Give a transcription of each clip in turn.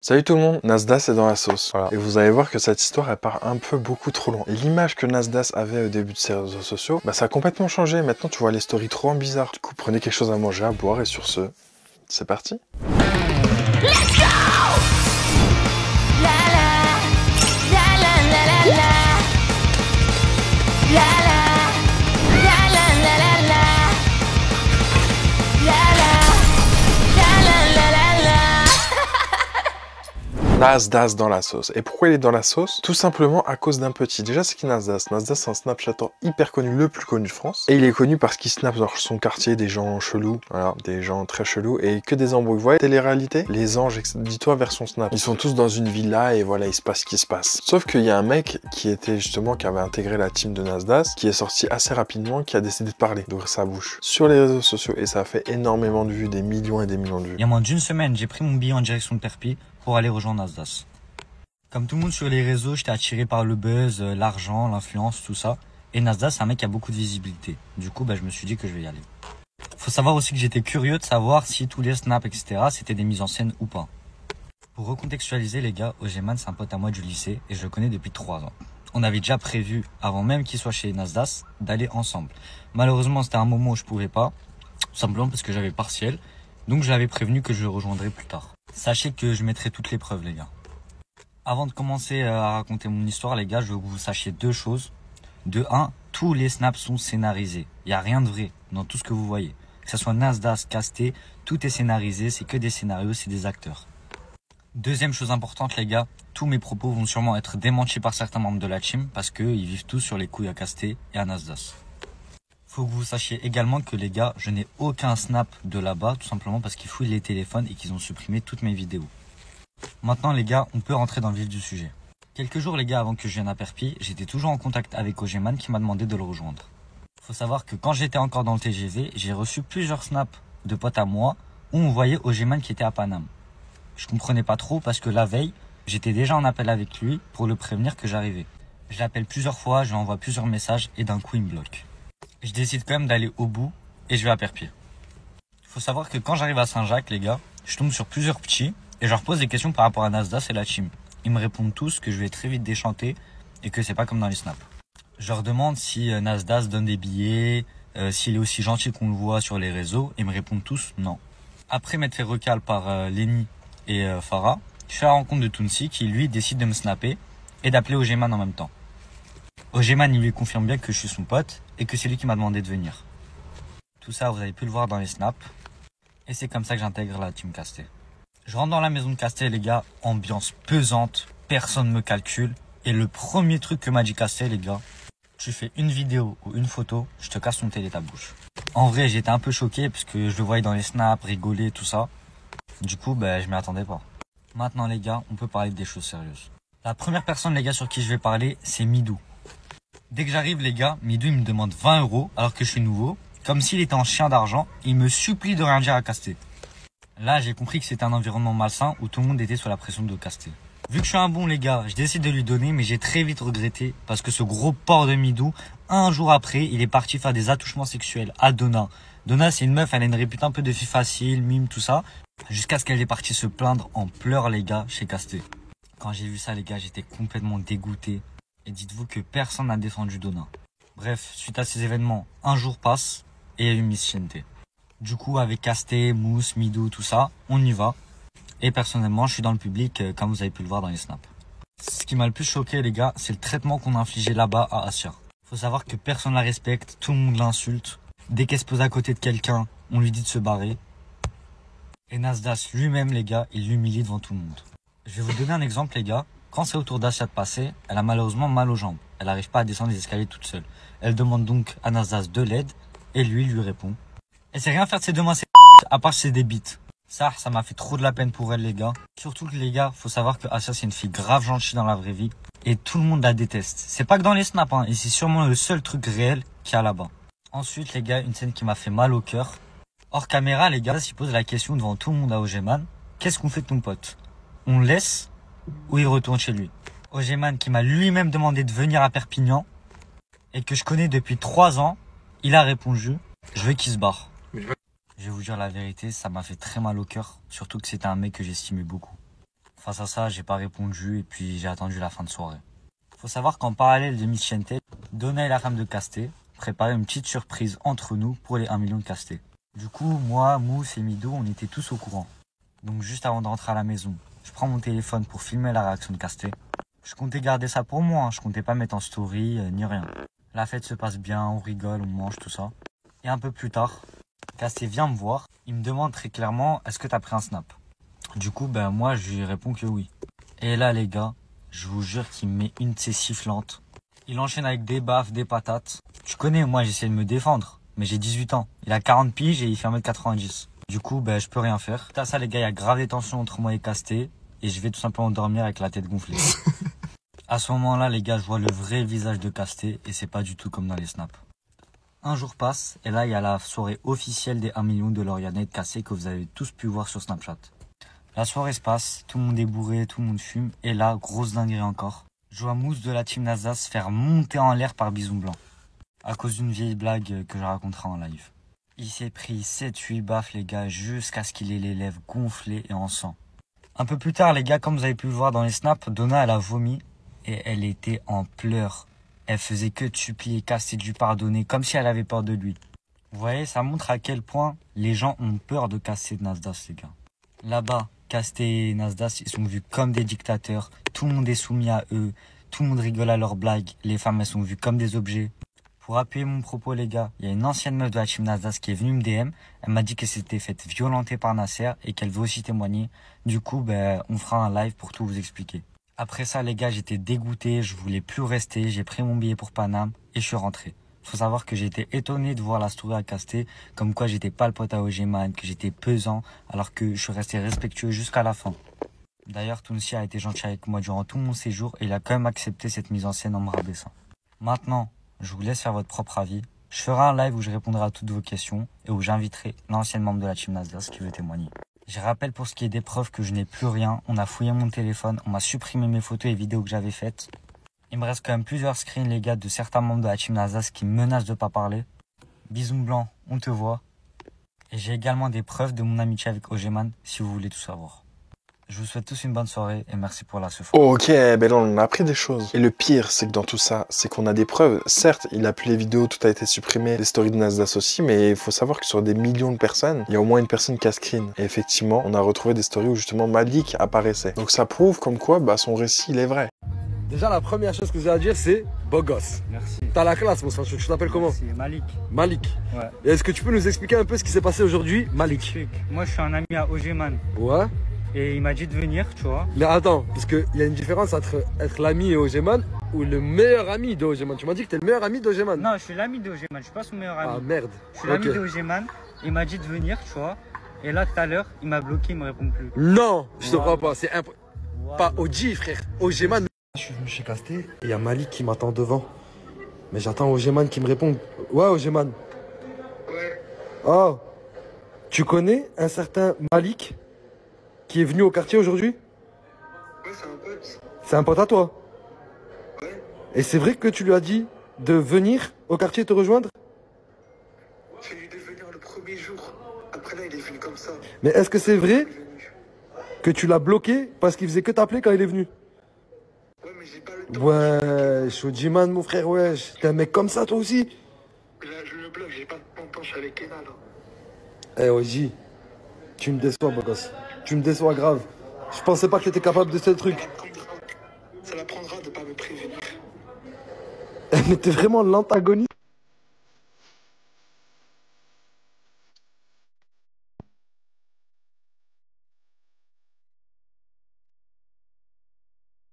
Salut tout le monde, Nasdaq est dans la sauce. Voilà. Et vous allez voir que cette histoire elle part un peu beaucoup trop loin. Et l'image que Nasdaq avait au début de ses réseaux sociaux, ça a complètement changé. Maintenant tu vois les stories trop bizarres. Du coup prenez quelque chose à manger, à boire et sur ce, c'est parti. Let's go! La la la la la la la la la la la la la la Nasdaq dans la sauce. Et pourquoi il est dans la sauce? Tout simplement à cause d'un petit. Déjà, c'est qui Nasdaq? Nasdaq, c'est un Snapchatter hyper connu, le plus connu de France. Et il est connu parce qu'il snap dans son quartier des gens chelous. Voilà, des gens très chelous et que des embrouilles. Vous voyez, télé-réalité, les anges, dis-toi vers son snap. Ils sont tous dans une villa et voilà, il se passe ce qui se passe. Sauf qu'il y a un mec qui était justement, qui avait intégré la team de Nasdaq, qui est sorti assez rapidement, qui a décidé de parler, d'ouvrir sa bouche sur les réseaux sociaux. Et ça a fait énormément de vues, des millions et des millions de vues. Il y a moins d'une semaine, j'ai pris mon billet en direction de Perpignan pour aller rejoindre Nasdaq. Comme tout le monde sur les réseaux, j'étais attiré par le buzz, l'argent, l'influence, tout ça. Et Nasdaq, c'est un mec qui a beaucoup de visibilité. Du coup, je me suis dit que je vais y aller. Faut savoir aussi que j'étais curieux de savoir si tous les snaps, etc., c'était des mises en scène ou pas. Pour recontextualiser les gars, Ojeman, c'est un pote à moi du lycée et je le connais depuis 3 ans. On avait déjà prévu, avant même qu'il soit chez Nasdaq, d'aller ensemble. Malheureusement, c'était un moment où je pouvais pas, tout simplement parce que j'avais partiel. Donc je l'avais prévenu que je le rejoindrais plus tard. Sachez que je mettrai toutes les preuves, les gars. Avant de commencer à raconter mon histoire, les gars, je veux que vous sachiez 2 choses. De 1, tous les snaps sont scénarisés. Il n'y a rien de vrai dans tout ce que vous voyez. Que ce soit Nasdaq, Casté, tout est scénarisé, c'est que des scénarios, c'est des acteurs. Deuxième chose importante, les gars, tous mes propos vont sûrement être démentis par certains membres de la team parce qu'ils vivent tous sur les couilles à Casté et à Nasdaq. Faut que vous sachiez également que les gars, je n'ai aucun snap de là-bas, tout simplement parce qu'ils fouillent les téléphones et qu'ils ont supprimé toutes mes vidéos. Maintenant les gars, on peut rentrer dans le vif du sujet. Quelques jours les gars avant que je vienne à Perpignan, j'étais toujours en contact avec Ojeman qui m'a demandé de le rejoindre. Faut savoir que quand j'étais encore dans le TGV, j'ai reçu plusieurs snaps de potes à moi où on voyait Ojeman qui était à Paname. Je comprenais pas trop parce que la veille, j'étais déjà en appel avec lui pour le prévenir que j'arrivais. Je l'appelle plusieurs fois, je lui envoie plusieurs messages et d'un coup il me bloque. Je décide quand même d'aller au bout et je vais à Perpignan. Faut savoir que quand j'arrive à Saint-Jacques, les gars, je tombe sur plusieurs petits et je leur pose des questions par rapport à Nasdaq et la team. Ils me répondent tous que je vais très vite déchanter et que c'est pas comme dans les snaps. Je leur demande si Nasdaq donne des billets, s'il est aussi gentil qu'on le voit sur les réseaux. Ils me répondent tous non. Après m'être fait recal par Lenny et Farah, je fais la rencontre de Tounsi qui lui décide de me snapper et d'appeler Ojeman en même temps. Ojeman il lui confirme bien que je suis son pote et que c'est lui qui m'a demandé de venir. Tout ça vous avez pu le voir dans les snaps. Et c'est comme ça que j'intègre la team Casté. Je rentre dans la maison de Casté les gars, ambiance pesante, personne me calcule. Et le premier truc que m'a dit Casté les gars, tu fais une vidéo ou une photo, je te casse ton télé et ta bouche. En vrai j'étais un peu choqué parce que je le voyais dans les snaps, rigoler tout ça. Du coup je m'y attendais pas. Maintenant les gars, on peut parler des choses sérieuses. La première personne les gars sur qui je vais parler, c'est Midou. Dès que j'arrive les gars, Midou il me demande 20 € alors que je suis nouveau, comme s'il était en chien d'argent, il me supplie de rien dire à Casté. Là j'ai compris que c'était un environnement malsain où tout le monde était sous la pression de Casté. Vu que je suis un bon les gars, je décide de lui donner mais j'ai très vite regretté parce que ce gros porc de Midou, un jour après, il est parti faire des attouchements sexuels à Donna. Donna c'est une meuf, elle a une réputation un peu de fille facile, mime, tout ça, jusqu'à ce qu'elle ait parti se plaindre en pleurs les gars chez Casté. Quand j'ai vu ça les gars, j'étais complètement dégoûté. Et dites-vous que personne n'a défendu Donna. Bref, suite à ces événements, un jour passe et il y a eu Miss Chente. Du coup, avec Casté, Mousse, Midou, tout ça, on y va. Et personnellement, je suis dans le public, comme vous avez pu le voir dans les snaps. Ce qui m'a le plus choqué, les gars, c'est le traitement qu'on a infligé là-bas à Asia. Faut savoir que personne la respecte, tout le monde l'insulte. Dès qu'elle se pose à côté de quelqu'un, on lui dit de se barrer. Et Nasdaq lui-même, les gars, il l'humilie devant tout le monde. Je vais vous donner un exemple, les gars. Quand c'est au tour d'Asia de passer, elle a malheureusement mal aux jambes. Elle n'arrive pas à descendre les escaliers toute seule. Elle demande donc à Nasdaq de l'aide et lui répond. Elle sait rien faire de ses deux mains, à part ses débites. Ça m'a fait trop de la peine pour elle, les gars. Surtout que les gars, faut savoir que Asia c'est une fille grave gentille dans la vraie vie et tout le monde la déteste. C'est pas que dans les snaps, hein, et c'est sûrement le seul truc réel qu'il y a là-bas. Ensuite, les gars, une scène qui m'a fait mal au cœur. Hors caméra, les gars, il pose la question devant tout le monde à Ojeman. Qu'est-ce qu'on fait de ton pote? On le laisse ou il retourne chez lui? Ojeman qui m'a lui-même demandé de venir à Perpignan et que je connais depuis 3 ans, il a répondu, je veux qu'il se barre. Je vais vous dire la vérité, ça m'a fait très mal au cœur, surtout que c'était un mec que j'estimais beaucoup. Face à ça, j'ai pas répondu et puis j'ai attendu la fin de soirée. Faut savoir qu'en parallèle de Michente, Donna et la femme de Casté préparaient une petite surprise entre nous pour les 1 million de Casté. Du coup, moi, Mousse et Mido, on était tous au courant. Donc juste avant de rentrer à la maison, je prends mon téléphone pour filmer la réaction de Casté. Je comptais garder ça pour moi, hein. Je comptais pas mettre en story ni rien. La fête se passe bien, on rigole, on mange, tout ça. Et un peu plus tard, Casté vient me voir, il me demande très clairement « Est-ce que t'as pris un snap ?» Du coup, moi je lui réponds que oui. Et là les gars, je vous jure qu'il me met une de ses sifflantes. Il enchaîne avec des baffes, des patates. Tu connais, moi j'essaie de me défendre, mais j'ai 18 ans. Il a 40 piges et il fait 1m90. Du coup, je peux rien faire. T'as ça les gars, il y a grave des tensions entre moi et Casté. Et je vais tout simplement dormir avec la tête gonflée. À ce moment-là, les gars, je vois le vrai visage de Casté et c'est pas du tout comme dans les snaps. Un jour passe et là, il y a la soirée officielle des 1 million de Lauriane et de Casté que vous avez tous pu voir sur Snapchat. La soirée se passe, tout le monde est bourré, tout le monde fume. Et là, grosse dinguerie encore. Je vois Mousse de la team Nasdaq se faire monter en l'air par Bison Blanc. À cause d'une vieille blague que je raconterai en live. Il s'est pris 7-8 baffes les gars jusqu'à ce qu'il ait les lèvres gonflées et en sang. Un peu plus tard les gars, comme vous avez pu le voir dans les snaps, Donna elle a vomi et elle était en pleurs. Elle faisait que de supplier Casté de lui pardonner comme si elle avait peur de lui. Vous voyez, ça montre à quel point les gens ont peur de Casté de Nasdaq les gars. Là-bas, Casté et Nasdaq ils sont vus comme des dictateurs, tout le monde est soumis à eux, tout le monde rigole à leurs blagues, les femmes elles sont vues comme des objets. Pour appuyer mon propos les gars, il y a une ancienne meuf de la team Nasdaq qui est venue me DM. Elle m'a dit qu'elle s'était faite violenter par Nasser et qu'elle veut aussi témoigner. Du coup, on fera un live pour tout vous expliquer. Après ça les gars, j'étais dégoûté, je voulais plus rester. J'ai pris mon billet pour Paname et je suis rentré. Faut savoir que j'ai été étonné de voir la story à Casté, comme quoi j'étais pas le pote à Ogeman, que j'étais pesant, alors que je suis resté respectueux jusqu'à la fin. D'ailleurs, Tounsi a été gentil avec moi durant tout mon séjour et il a quand même accepté cette mise en scène en me rabaissant. Maintenant, je vous laisse faire votre propre avis. Je ferai un live où je répondrai à toutes vos questions et où j'inviterai l'ancien membre de la team Nasdaq qui veut témoigner. Je rappelle pour ce qui est des preuves que je n'ai plus rien. On a fouillé mon téléphone, on m'a supprimé mes photos et vidéos que j'avais faites. Il me reste quand même plusieurs screens les gars de certains membres de la team Nasdaq qui me menacent de pas parler. Bison Blanc, on te voit. Et j'ai également des preuves de mon amitié avec Ogeman si vous voulez tout savoir. Je vous souhaite tous une bonne soirée et merci pour la seuf. Ok, là on a appris des choses. Et le pire, c'est que dans tout ça, c'est qu'on a des preuves. Certes, il a plus les vidéos, tout a été supprimé, les stories de Nasdaq aussi, mais il faut savoir que sur des millions de personnes, il y a au moins une personne qui a screen. Et effectivement, on a retrouvé des stories où justement Malik apparaissait. Donc ça prouve comme quoi son récit, il est vrai. Déjà, la première chose que j'ai à dire, c'est beau gosse. Merci. T'as la classe, mon frère. Tu t'appelles comment? C'est Malik. Malik. Ouais. Et est-ce que tu peux nous expliquer un peu ce qui s'est passé aujourd'hui, Malik? Moi je suis un ami à Ogeman Ouais. et il m'a dit de venir, tu vois. Mais attends, parce qu'il y a une différence entre être l'ami et Ogeman ou le meilleur ami d'Ogeman. Tu m'as dit que t'es le meilleur ami d'Ogeman. Non, je suis l'ami d'Ogeman, je suis pas son meilleur ami. Ah merde. Je suis l'ami Ok. d'Ogeman, il m'a dit de venir, tu vois. Et là, tout à l'heure, il m'a bloqué, il me répond plus. Non, je te Voilà. crois pas. C'est pas OG, frère. Ogeman. Je suis venu chez Casté et il y a Malik qui m'attend devant. Mais j'attends Ogeman qui me répond. Ouais, Ogeman. Ouais, Oh, tu connais un certain Malik qui est venu au quartier aujourd'hui? ouais, c'est un pote. C'est un pote à toi. Ouais, Et c'est vrai que tu lui as dit de venir au quartier te rejoindre? j'ai dû devenir le premier jour. Après là, il est venu comme ça. Mais est-ce que c'est vrai Il est venu. que tu l'as bloqué parce qu'il faisait que t'appeler quand il est venu? Ouais, mais j'ai pas le temps. Ouais, Ogeman, mon frère, ouais. T'es un mec comme ça, toi aussi? Là, je le bloque, j'ai pas de temps, je suis avec Ena là. Eh, Oji, tu me déçois, beau gosse. Tu me déçois grave. Je pensais pas que t'étais capable de ce truc. Ça l'apprendra de pas me prévenir. Mais t'es vraiment l'antagoniste.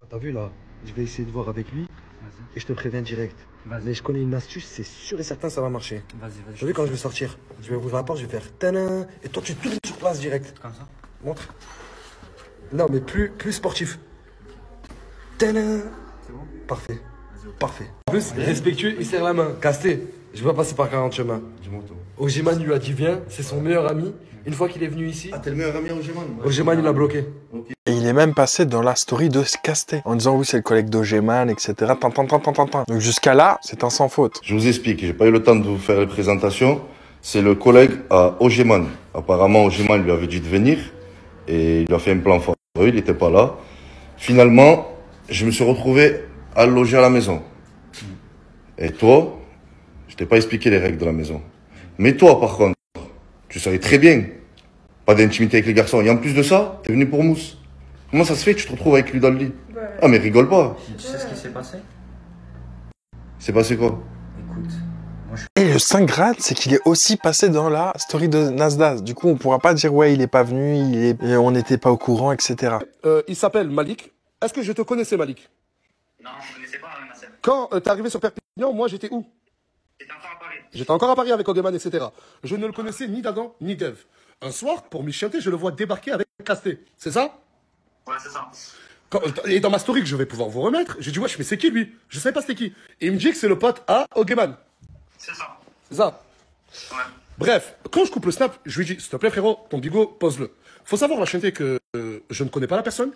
T'as vu là? Je vais essayer de voir avec lui et je te préviens direct. Mais je connais une astuce, c'est sûr et certain ça va marcher. Vas-y. T'as vu quand je vais sortir? Je vais ouvrir la porte, je vais faire tanin et toi tu tournes sur place direct. Comme ça. Montre. Non mais plus sportif. Tanin. C'est bon? Parfait. Parfait. En plus, respectueux, il serre la main. Casté, je vais pas passer par 40 chemins. Ogeman lui a dit viens, c'est son meilleur ami. Une fois qu'il est venu ici, Ah, t'es le meilleur ami à Ogeman? Ogeman il l'a bloqué. Et il est même passé dans la story de Casté en disant oui c'est le collègue d'Ogeman, etc. Donc jusqu'à là, c'est un sans faute. Je vous explique, j'ai pas eu le temps de vous faire les présentations. C'est le collègue à Ogeman. Apparemment, Ogeman lui avait dit de venir et il a fait un plan fort. Il n'était pas là. Finalement, je me suis retrouvé à loger à la maison. Et toi, je t'ai pas expliqué les règles de la maison. Mais toi, par contre, tu savais très bien. Pas d'intimité avec les garçons. Et en plus de ça, t'es venu pour Mousse. Comment ça se fait que tu te retrouves avec lui dans le lit? Ah, mais rigole pas. Tu sais ce qui s'est passé? C'est passé quoi? Écoute, Et le 5 grade, c'est qu'il est aussi passé dans la story de Nasdaq. Du coup, on pourra pas dire, ouais, il est pas venu, on n'était pas au courant, etc. Il s'appelle Malik. Est-ce que je te connaissais, Malik? Non, je ne connaissais pas ma sœur. Quand t'es arrivé sur Perpignan, moi j'étais où? J'étais encore à Paris. J'étais encore à Paris avec Ogeman, etc. Je ne le connaissais ni d'Adam ni d'Eve. Un soir, pour m'y chanter, je le vois débarquer avec Casté. C'est ça? Ouais, c'est ça. Et dans ma story que je vais pouvoir vous remettre, j'ai dit, wesh, mais c'est qui lui? Je savais pas c'était qui. Et il me dit que c'est le pote à Ogeman. C'est ça. C'est ça? Ouais. Bref, quand je coupe le snap, je lui dis, s'il te plaît, frérot, ton bigot, pose-le. Faut savoir, la chanter que je ne connais pas la personne.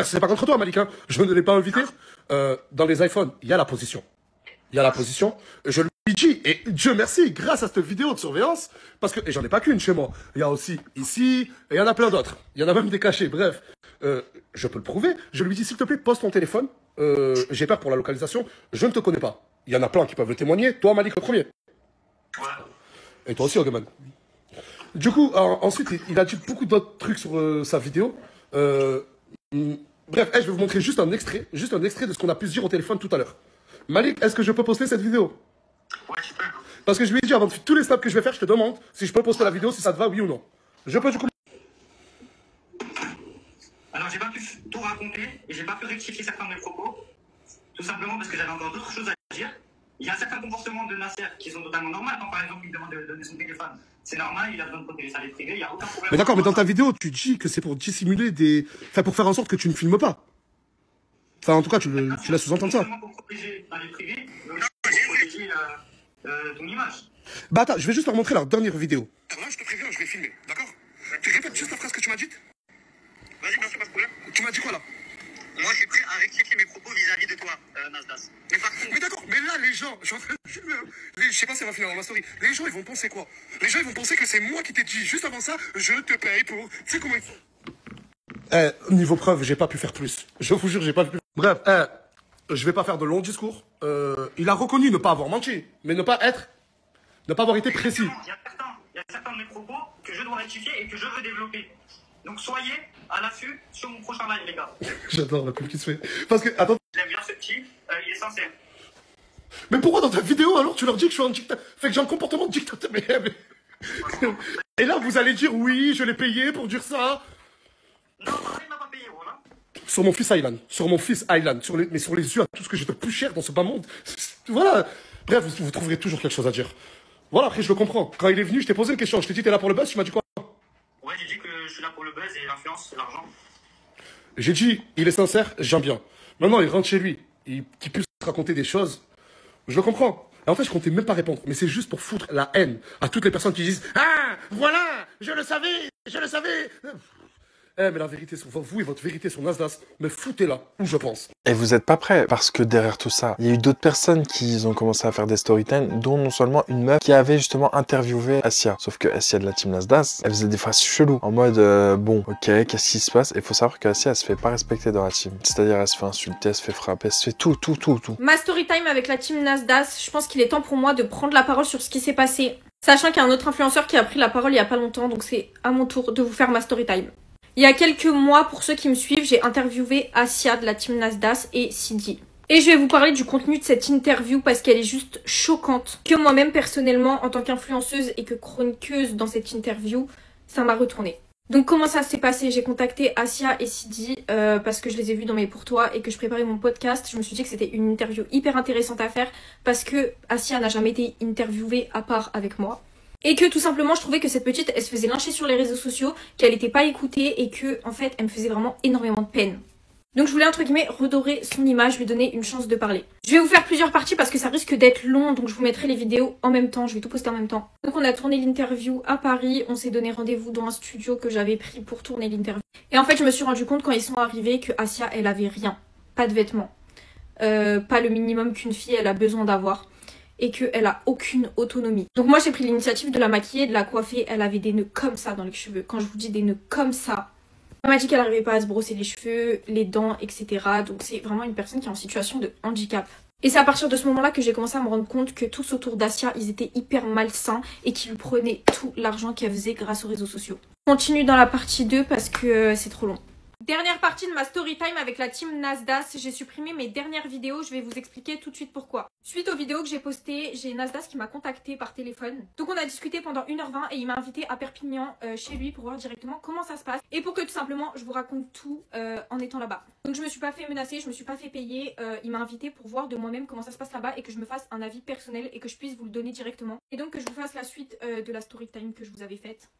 C'est pas contre toi, Malik, hein. Je ne l'ai pas invité. Dans les iPhones, il y a la position. Il y a la position. Je lui dis, et Dieu merci, grâce à cette vidéo de surveillance, parce que, et j'en ai pas qu'une chez moi. Il y a aussi ici, et il y en a plein d'autres. Il y en a même des cachés. Bref, je peux le prouver. Je lui dis, s'il te plaît, pose ton téléphone. J'ai peur pour la localisation. Je ne te connais pas. Il y en a plein qui peuvent le témoigner. Toi, Malik, le premier. Ouais. Et toi aussi, Ogeman. Du coup, ensuite, il a dit beaucoup d'autres trucs sur sa vidéo. Bref, je vais vous montrer juste un extrait de ce qu'on a pu se dire au téléphone tout à l'heure. Malik, est-ce que je peux poster cette vidéo? Ouais, tu peux. Parce que je lui ai dit, avant de tous les snaps que je vais faire, je te demande si je peux poster la vidéo, si ça te va, oui ou non. Je peux du coup... Alors, j'ai pas pu tout raconter et j'ai pas pu rectifier certains de mes propos. Tout simplement parce que j'avais encore d'autres choses à dire. Il y a certains comportements de Nasser qui sont totalement normaux. Quand par exemple, il demande de donner son téléphone, c'est normal, il a besoin de protéger sa vie privée, il n'y a aucun problème. Mais d'accord, mais dans ta vidéo, tu dis que c'est pour dissimuler des... Enfin, pour faire en sorte que tu ne filmes pas. Enfin, en tout cas, tu laisses sous-entendre ça. Seulement pour protéger ta vie privée, mais aussi pour protéger ton image. Bah attends, je vais juste leur montrer leur dernière vidéo. Alors là, je te préviens, je vais filmer, d'accord? Tu répètes juste la phrase que tu m'as dite? Vas-y, bien sûr, pas de problème. Tu m'as dit quoi là? Moi, je suis prêt à rectifier mes propos vis-à-vis de toi, Nasdaq. Mais par contre, Mais d'accord, mais là, les gens, je suis en train de filmer, hein. Je sais pas si ça va finir dans ma story. Les gens, ils vont penser quoi? Les gens, ils vont penser que c'est moi qui t'ai dit juste avant ça, je te paye pour... Tu sais comment ils font? Niveau preuve, j'ai pas pu faire plus. Je vous jure, j'ai pas pu... Bref, je vais pas faire de longs discours. Il a reconnu ne pas avoir menti, mais ne pas avoir été précis. il y a certains de mes propos que je dois rectifier et que je veux développer. Donc soyez à l'affût sur mon prochain live, les gars. J'adore la pub qui se fait. Parce que, attends... J'aime bien ce petit, il est sincère. Mais pourquoi dans ta vidéo alors tu leur dis que je suis un dictateur? Fait que j'ai un comportement de dictateur. Mais... Et là vous allez dire oui, je l'ai payé pour dire ça. Non, il m'a pas payé, voilà. Sur mon fils Aylan, mais sur les yeux à tout ce que j'ai de plus cher dans ce bas monde. Voilà. Bref, vous trouverez toujours quelque chose à dire. Voilà, après je le comprends. Quand il est venu, je t'ai posé une question. Je t'ai dit t'es là pour le buzz, tu m'as dit quoi? Ouais, j'ai dit que je suis là pour le buzz et l'influence, c'est l'argent. J'ai dit, il est sincère, j'aime bien. Maintenant, il rentre chez lui, qu'il puisse raconter des choses. Je le comprends. Et en fait, je comptais même pas répondre. Mais c'est juste pour foutre la haine à toutes les personnes qui disent « Ah, voilà, je le savais, je le savais !» mais la vérité sur vous et votre vérité sur Nasdaq, mais foutez-la où je pense. Et vous êtes pas prêts, parce que derrière tout ça, il y a eu d'autres personnes qui ont commencé à faire des storytime, dont non seulement une meuf qui avait justement interviewé Assia. Sauf que Assia de la team Nasdaq, elle faisait des phrases cheloues, en mode bon, ok, qu'est-ce qui se passe? Et faut savoir qu'Assia, elle se fait pas respecter dans la team. C'est-à-dire, elle se fait insulter, elle se fait frapper, elle se fait tout. Ma storytime avec la team Nasdaq, je pense qu'il est temps pour moi de prendre la parole sur ce qui s'est passé. Sachant qu'il y a un autre influenceur qui a pris la parole il y a pas longtemps, donc c'est à mon tour de vous faire ma storytime. Il y a quelques mois, pour ceux qui me suivent, j'ai interviewé Assia de la team Nasdaq et Sidi. Et je vais vous parler du contenu de cette interview parce qu'elle est juste choquante. Que moi-même, personnellement, en tant qu'influenceuse et que chroniqueuse dans cette interview, ça m'a retourné. Donc comment ça s'est passé? J'ai contacté Assia et Sidi parce que je les ai vus dans mes pour toi et que je préparais mon podcast. Je me suis dit que c'était une interview hyper intéressante à faire parce que Assia n'a jamais été interviewée à part avec moi. Et que tout simplement je trouvais que cette petite elle se faisait lyncher sur les réseaux sociaux, qu'elle n'était pas écoutée et que en fait elle me faisait vraiment énormément de peine. Donc je voulais entre guillemets redorer son image, lui donner une chance de parler. Je vais vous faire plusieurs parties parce que ça risque d'être long, donc je vous mettrai les vidéos en même temps, je vais tout poster en même temps. Donc on a tourné l'interview à Paris, on s'est donné rendez-vous dans un studio que j'avais pris pour tourner l'interview. Et en fait je me suis rendu compte quand ils sont arrivés que Assia elle avait rien, pas de vêtements, pas le minimum qu'une fille elle a besoin d'avoir. Et qu'elle a aucune autonomie. Donc moi j'ai pris l'initiative de la maquiller, de la coiffer. Elle avait des nœuds comme ça dans les cheveux. Quand je vous dis des nœuds comme ça, Elle m'a dit qu'elle n'arrivait pas à se brosser les cheveux, les dents, etc. Donc c'est vraiment une personne qui est en situation de handicap. Et c'est à partir de ce moment-là que j'ai commencé à me rendre compte que tous autour d'Asia, ils étaient hyper malsains et qu'ils lui prenaient tout l'argent qu'elle faisait grâce aux réseaux sociaux. On continue dans la partie 2 parce que c'est trop long. Dernière partie de ma story time avec la team Nasdas. J'ai supprimé mes dernières vidéos, je vais vous expliquer tout de suite pourquoi. Suite aux vidéos que j'ai postées, j'ai Nasdas qui m'a contacté par téléphone. Donc on a discuté pendant 1h20 et il m'a invité à Perpignan chez lui pour voir directement comment ça se passe. Et pour que tout simplement je vous raconte tout en étant là-bas. Donc je me suis pas fait menacer, je me suis pas fait payer. Il m'a invité pour voir de moi-même comment ça se passe là-bas et que je me fasse un avis personnel et que je puisse vous le donner directement. Et donc que je vous fasse la suite de la story time que je vous avais faite.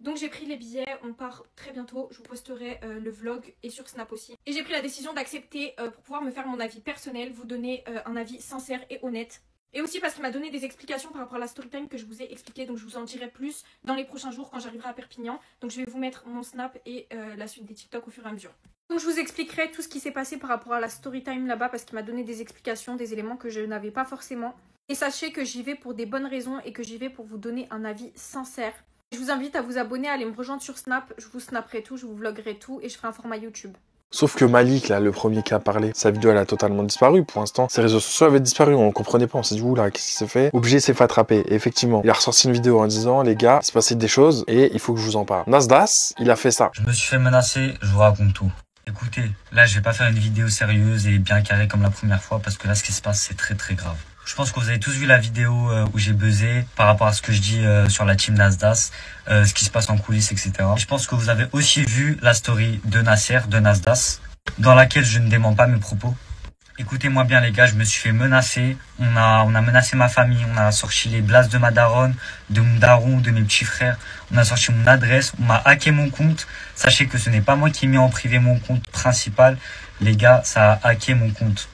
Donc j'ai pris les billets, on part très bientôt, je vous posterai le vlog et sur Snap aussi. Et j'ai pris la décision d'accepter pour pouvoir me faire mon avis personnel, vous donner un avis sincère et honnête. Et aussi parce qu'il m'a donné des explications par rapport à la story time que je vous ai expliqué, donc je vous en dirai plus dans les prochains jours quand j'arriverai à Perpignan. Donc je vais vous mettre mon Snap et la suite des TikTok au fur et à mesure. Donc je vous expliquerai tout ce qui s'est passé par rapport à la story time là-bas parce qu'il m'a donné des explications, des éléments que je n'avais pas forcément. Et sachez que j'y vais pour des bonnes raisons et que j'y vais pour vous donner un avis sincère. Je vous invite à vous abonner, à aller me rejoindre sur Snap, je vous snapperai tout, je vous vloggerai tout et je ferai un format YouTube. Sauf que Malik, là, le premier qui a parlé, sa vidéo, elle a totalement disparu. Pour l'instant, ses réseaux sociaux avaient disparu. On comprenait pas. On s'est dit, oula, qu'est-ce qui s'est fait? Obligé, s'est fait attraper. Et effectivement, il a ressorti une vidéo en disant, les gars, il s'est passé des choses et il faut que je vous en parle. Nasdas, il a fait ça. Je me suis fait menacer, je vous raconte tout. Écoutez, là, je vais pas faire une vidéo sérieuse et bien carrée comme la première fois parce que là, ce qui se passe, c'est très très grave. Je pense que vous avez tous vu la vidéo où j'ai buzzé par rapport à ce que je dis sur la team Nasdas, ce qui se passe en coulisses, etc. Je pense que vous avez aussi vu la story de Nasser, de Nasdas, dans laquelle je ne dément pas mes propos. Écoutez-moi bien les gars, je me suis fait menacer, on a menacé ma famille, on a sorti les blasts de ma daronne, de mon daron, de mes petits frères, on a sorti mon adresse, on m'a hacké mon compte. Sachez que ce n'est pas moi qui ai mis en privé mon compte principal, les gars, ça a hacké mon compte.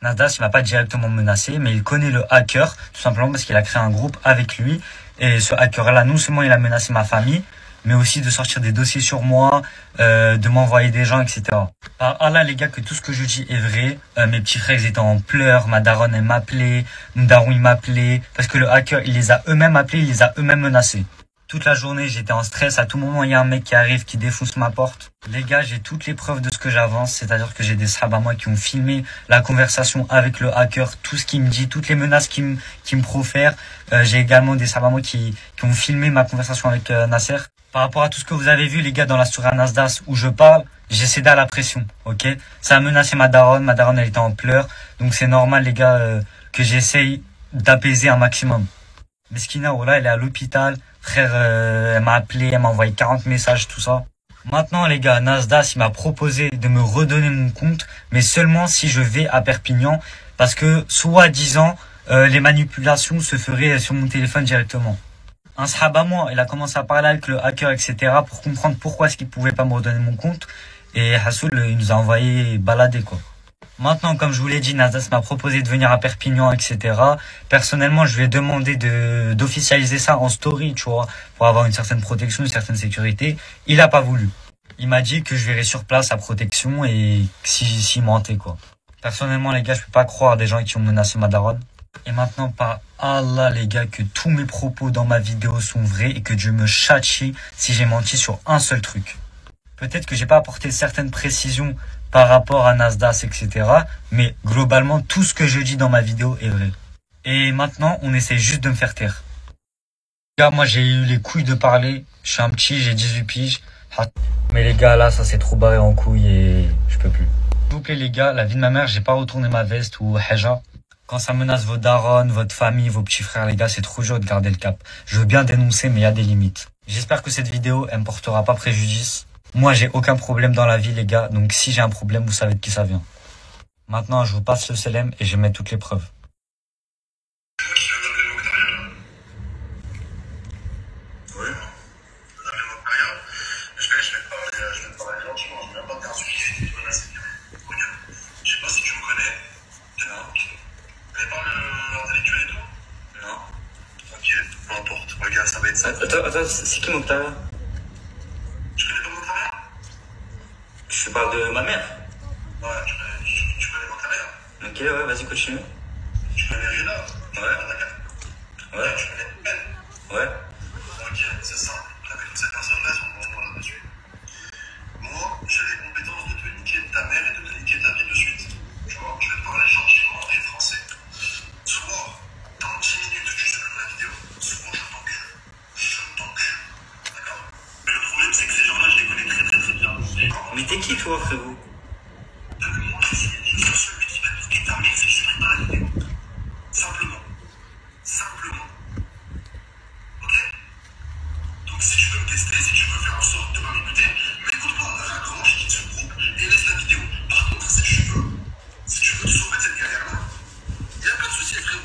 Nasdas, il m'a pas directement menacé, mais il connaît le hacker, tout simplement parce qu'il a créé un groupe avec lui. Et ce hacker-là, non seulement il a menacé ma famille, mais aussi de sortir des dossiers sur moi, de m'envoyer des gens, etc. Par Allah, les gars, que tout ce que je dis est vrai. Mes petits frères, ils étaient en pleurs, ma daronne, elle m'appelait, mon daron, il m'appelait, parce que le hacker, il les a eux-mêmes appelés, il les a eux-mêmes menacés. Toute la journée, j'étais en stress. À tout moment, il y a un mec qui arrive, qui défonce ma porte. Les gars, j'ai toutes les preuves de ce que j'avance. C'est-à-dire que j'ai des sahaba à moi qui ont filmé la conversation avec le hacker, tout ce qu'il me dit, toutes les menaces qu'il me profère. J'ai également des sahaba à moi qui ont filmé ma conversation avec Nasser. Par rapport à tout ce que vous avez vu, les gars, dans la story à Nasdas où je parle, j'ai cédé à la pression, ok? Ça a menacé ma daronne. Ma daronne, elle était en pleurs. Donc c'est normal, les gars, que j'essaye d'apaiser un maximum. Meskina, voilà, elle est à l'hôpital. Frère, elle m'a appelé, elle m'a envoyé 40 messages, tout ça. Maintenant, les gars, Nasdas, il m'a proposé de me redonner mon compte, mais seulement si je vais à Perpignan, parce que, soi-disant, les manipulations se feraient sur mon téléphone directement. Un sahaba à moi, il a commencé à parler avec le hacker, etc., pour comprendre pourquoi est-ce qu'il pouvait pas me redonner mon compte, et Hassoul, il nous a envoyé balader, quoi. Maintenant, comme je vous l'ai dit, Nasdas m'a proposé de venir à Perpignan, etc. Personnellement, je lui ai demandé d'officialiser ça en story, tu vois, pour avoir une certaine protection, une certaine sécurité. Il a pas voulu. Il m'a dit que je verrais sur place sa protection et s'il mentait, quoi. Personnellement, les gars, je peux pas croire des gens qui ont menacé ma daronne. Et maintenant, par Allah, les gars, que tous mes propos dans ma vidéo sont vrais et que Dieu me châtie si j'ai menti sur un seul truc. Peut-être que j'ai pas apporté certaines précisions par rapport à Nasdas, etc. Mais globalement, tout ce que je dis dans ma vidéo est vrai. Et maintenant, on essaie juste de me faire taire. Les gars, moi j'ai eu les couilles de parler. Je suis un petit, j'ai 18 piges. Mais les gars, là, ça s'est trop barré en couilles et je peux plus. S'il vous plaît, les gars, la vie de ma mère, j'ai pas retourné ma veste ou haja. Quand ça menace vos darons, votre famille, vos petits frères, les gars, c'est trop dur de garder le cap. Je veux bien dénoncer, mais il y a des limites. J'espère que cette vidéo, elle me portera pas préjudice. Moi, j'ai aucun problème dans la vie, les gars. Donc, si j'ai un problème, vous savez de qui ça vient. Maintenant, je vous passe le selem et je mets toutes les preuves. Attends, c'est qui Mokhtar? Tu connais pas Mokhtar? Tu parles de ma mère? Ouais, tu connais Mokhtar? Ok, ouais, vas-y, continue. Tu connais Rina? Ouais. Ouais, tu connais Ben? Ouais. Ok, c'est ça. Avec toute cette personne-là, ils ont vraiment là-dessus. Moi, ta mère et de te niquer ta vie de suite. Tu vois, je vais te parler gentiment et français. Soit dans 10 minutes tu supprimes la vidéo, soit je t'encule. Je t'encule. D'accord? Mais le problème c'est que ces gens-là, je les connais très très très bien. Mais t'es qui toi, frérot? Donne-moi celui qui va te niquer ta mère si tu supprimes pas la vidéo. Simplement. Simplement. Ok? Donc si tu veux me tester, si tu veux faire en sorte de m'écouter, mais écoute-moi, raccroche, quitte ce groupe et laisse la vidéo. Par contre, si tu veux te sauver de cette galère-là, il n'y a pas de souci, frérot.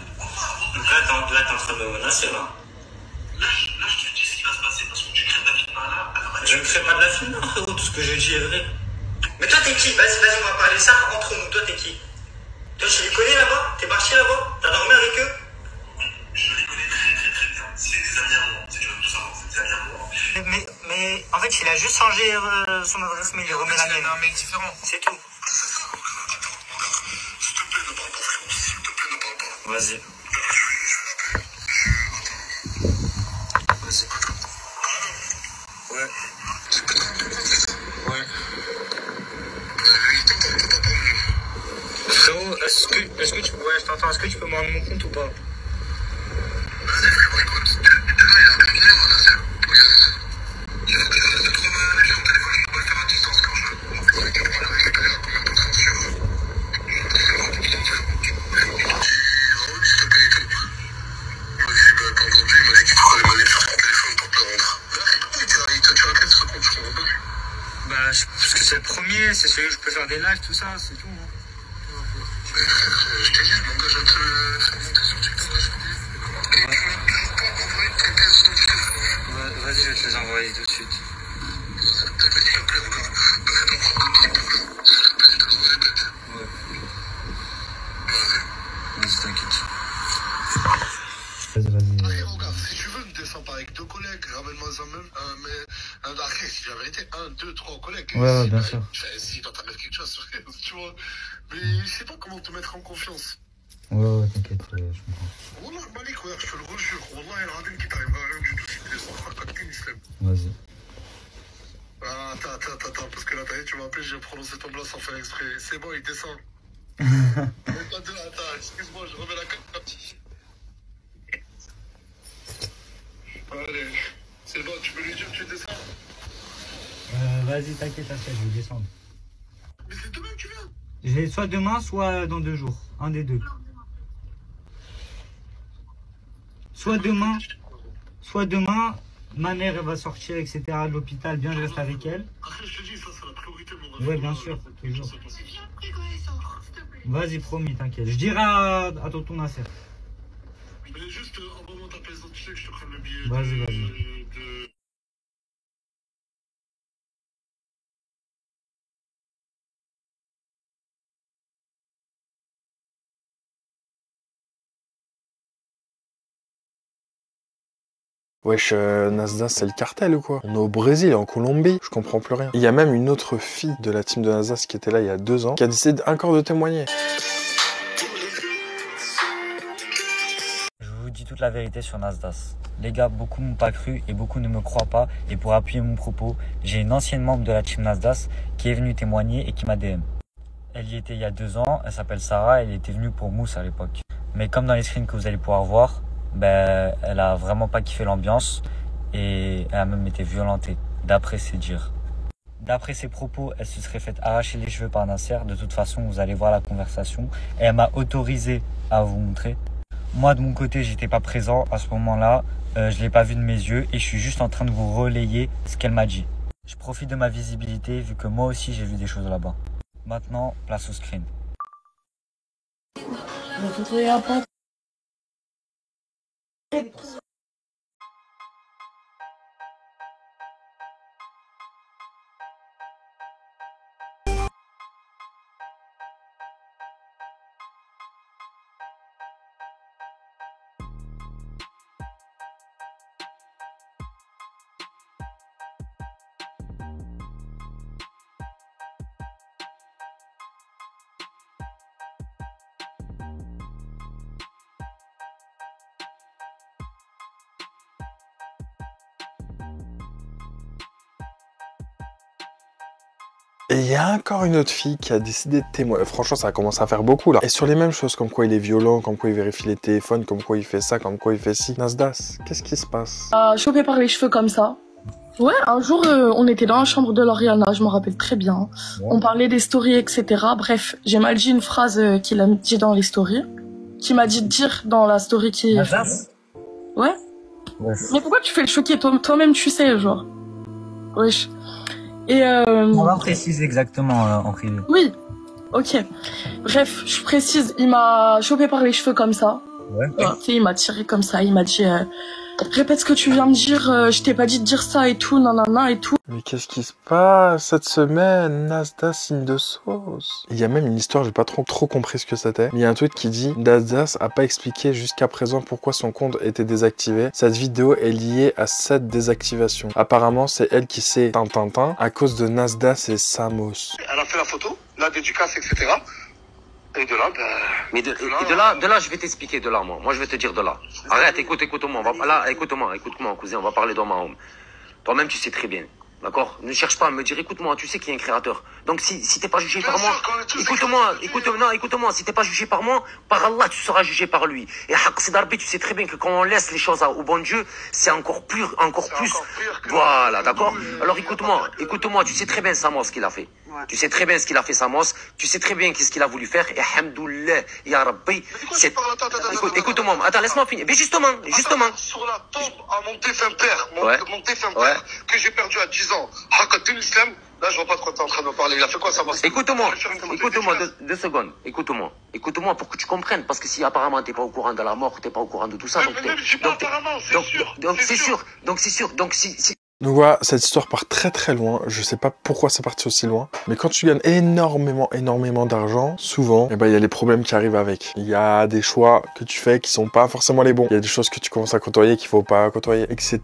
Donc là, t'es en train de me menacer, là. Là, je te dis ce qui va se passer parce que tu crées de la fitna là. Je ne crée pas de la film, frérot, tout ce que je dis est vrai. Mais toi, t'es qui? Vas-y, on va parler ça entre nous. Toi, t'es qui? Toi, je les connais là-bas? T'es parti là-bas? T'as dormi avec eux? Je les connais très très très bien. C'est des amis à moi. Si tu veux tout savoir, c'est des amis à moi. Mais en fait, il a juste changé son adresse mail, il remet la mienne. un mec différent. C'est tout. C'est ça. Attends, regarde. S'il te plaît, ne parle pas, frérot. S'il te plaît, ne parle pas. Vas-y. Vas-y. Ouais. Ouais. Frérot, est-ce que tu peux... Ouais, je t'entends. Est-ce que tu peux me rendre mon compte ou pas? Vas-y, frérot, écoute. Demain, il y a un truc hier, là, c'est... Il faut que je fasse 2-3 manèges sur mon téléphone. Je peux pas le faire à distance quand je veux. On fait avec un problème avec la combien de temps sur... C'est important, frérot. Raoul, s'il te plaît, et tout. Vas-y, bah, quand aujourd'hui, il m'a dit qu'il faut faire les manèges sur son téléphone pour te le rendre. Tu as laquelle ce compte, je comprends pas. Bah, parce que c'est le premier, c'est celui où je peux faire des lives, tout ça, c'est tout. Hein. Mais frère, je t'ai dit, je m'engage à te faire monter sur TikTok. Et tu n'as toujours pas envoyé tes pièces d'identité. Vas-y, je vais te les envoyer tout de suite. S'il te plaît, regarde. Fais ton propre truc pour le. Je répète, je répète. Ouais. Vas-y. Vas-y, t'inquiète. Allez, regarde, si tu veux, ne descends pas avec 2 collègues, ramène-moi ça même. Mais après, si la vérité, 1, 2, 3 collègues. Ouais, bien sûr. Si doit t'arriver quelque chose, tu vois. Mais je sais pas comment te mettre en confiance. Ouais, t'inquiète, je comprends. Wallah, Malik, regarde, je te le rejure. Wallah, il y a un qui t'arrivera rien du tout si tu descends pas à côté d'Islam. Vas-y. Ah, attends, parce que là, t'as vu, tu m'as appelé, j'ai prononcé ton blanc sans faire exprès. C'est bon, il descend. Attends, excuse-moi, je remets la carte. Allez, c'est bon, tu peux lui dire que tu descends. Vas-y, t'inquiète, je vais descendre. Mais c'est demain que tu viens. Je vais soit demain, soit dans 2 jours. Un des deux. Soit demain, ma mère elle va sortir, etc. de l'hôpital, bien je reste avec elle. Après, je te dis, ça, c'est la priorité, mon gars. Ouais, bien sûr, toujours. C'est bien pris quand il sort, s'il te plaît. Vas-y, promis, t'inquiète. Je dirai à tonton Nasser. Mais juste, envoie-moi ta pièce d'identité que je te prenne le billet. Vas-y. Wesh, Nasdaq, c'est le cartel ou quoi? On est au Brésil, en Colombie, je comprends plus rien. Il y a même une autre fille de la team de Nasdaq qui était là il y a 2 ans, qui a décidé encore de témoigner. Je vous dis toute la vérité sur Nasdaq. Les gars, beaucoup m'ont pas cru et beaucoup ne me croient pas. Et pour appuyer mon propos, j'ai une ancienne membre de la team Nasdaq qui est venue témoigner et qui m'a DM. Elle y était il y a 2 ans, elle s'appelle Sarah, elle était venue pour Mousse à l'époque. Mais comme dans les screens que vous allez pouvoir voir, ben, elle a vraiment pas kiffé l'ambiance et elle a même été violentée, d'après ses dires. D'après ses propos, elle se serait fait arracher les cheveux par Nasser. De toute façon, vous allez voir la conversation. Et elle m'a autorisé à vous montrer. Moi, de mon côté, j'étais pas présent à ce moment-là. Je l'ai pas vu de mes yeux et je suis juste en train de vous relayer ce qu'elle m'a dit. Je profite de ma visibilité vu que moi aussi j'ai vu des choses là-bas. Maintenant, place au screen. Et il y a encore une autre fille qui a décidé de témoigner. Franchement, ça a commencé à faire beaucoup là. Et sur les mêmes choses, comme quoi il est violent, comme quoi il vérifie les téléphones, comme quoi il fait ça, comme quoi il fait ci. Nasdas, qu'est-ce qui se passe? Chopé par les cheveux comme ça. Ouais, un jour, on était dans la chambre de Lauriana, je me rappelle très bien. Ouais. On parlait des stories, etc. Bref, j'ai mal dit une phrase qu'il a dit dans les stories. Qui m'a dit de dire dans la story qui... Ouais. Mais pourquoi tu fais le choquer? Toi-même, tu sais, genre. Wesh. Et On va préciser exactement en privé. Oui. Ok. Bref, je précise, il m'a chopé par les cheveux comme ça. Ouais. Il m'a tiré comme ça, il m'a dit... répète ce que tu viens de dire, je t'ai pas dit de dire ça et tout, nanana et tout. Mais qu'est-ce qui se passe cette semaine? Nasdas signe de sauce. Il y a même une histoire, j'ai pas trop compris ce que c'était. Mais il y a un tweet qui dit Nasdas a pas expliqué jusqu'à présent pourquoi son compte était désactivé. Cette vidéo est liée à cette désactivation. Apparemment, c'est elle qui s'est tintintin à cause de Nasdas et Samos. Elle a fait la photo, la dédicace, etc. Et de là, mais de là, je vais t'expliquer de là, moi. Moi, je vais te dire de là. Arrête, écoute-moi. Écoute-moi, cousin, on va parler dans ma home. Toi-même, tu sais très bien. D'accord? Ne cherche pas à me dire, écoute-moi, tu sais qu'il y a un créateur. Donc, si t'es pas jugé par moi, écoute-moi, si t'es pas jugé par moi, par Allah, tu seras jugé par lui. Et Haq Sidarbi, tu sais très bien que quand on laisse les choses au bon Dieu, c'est encore plus. Voilà, d'accord? Alors, écoute-moi, tu sais très bien Samos ce qu'il a fait. Tu sais très bien ce qu'il a fait Samos, tu sais très bien qu'est-ce qu'il a voulu faire, et Alhamdoulilah, Ya Rabbi. Écoute-moi, attends, laisse-moi finir. Mais justement. Sur la tombe à mon défunt père, mon défunt père, que j'ai perdu à 10 ans. Hakat l'islam, là je vois pas de quoi t'es en train de me parler. Il a fait quoi Samos? Écoute-moi, 2 secondes. Écoute-moi pour que tu comprennes, parce que si apparemment t'es pas au courant de la mort, t'es pas au courant de tout ça, donc c'est sûr. Donc voilà, cette histoire part très très loin. Je sais pas pourquoi c'est parti aussi loin. Mais quand tu gagnes énormément d'argent, souvent, il y a les problèmes qui arrivent avec. Il y a des choix que tu fais qui sont pas forcément les bons. Il y a des choses que tu commences à côtoyer qu'il faut pas côtoyer, etc.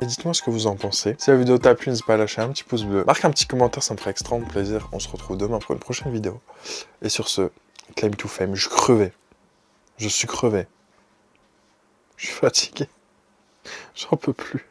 Et dites-moi ce que vous en pensez. Si la vidéo t'a plu, n'hésitez pas à lâcher un petit pouce bleu. Marque un petit commentaire, ça me ferait extrêmement plaisir. On se retrouve demain pour une prochaine vidéo. Et sur ce, claim to fame. Je suis crevé. Je suis fatigué. J'en peux plus.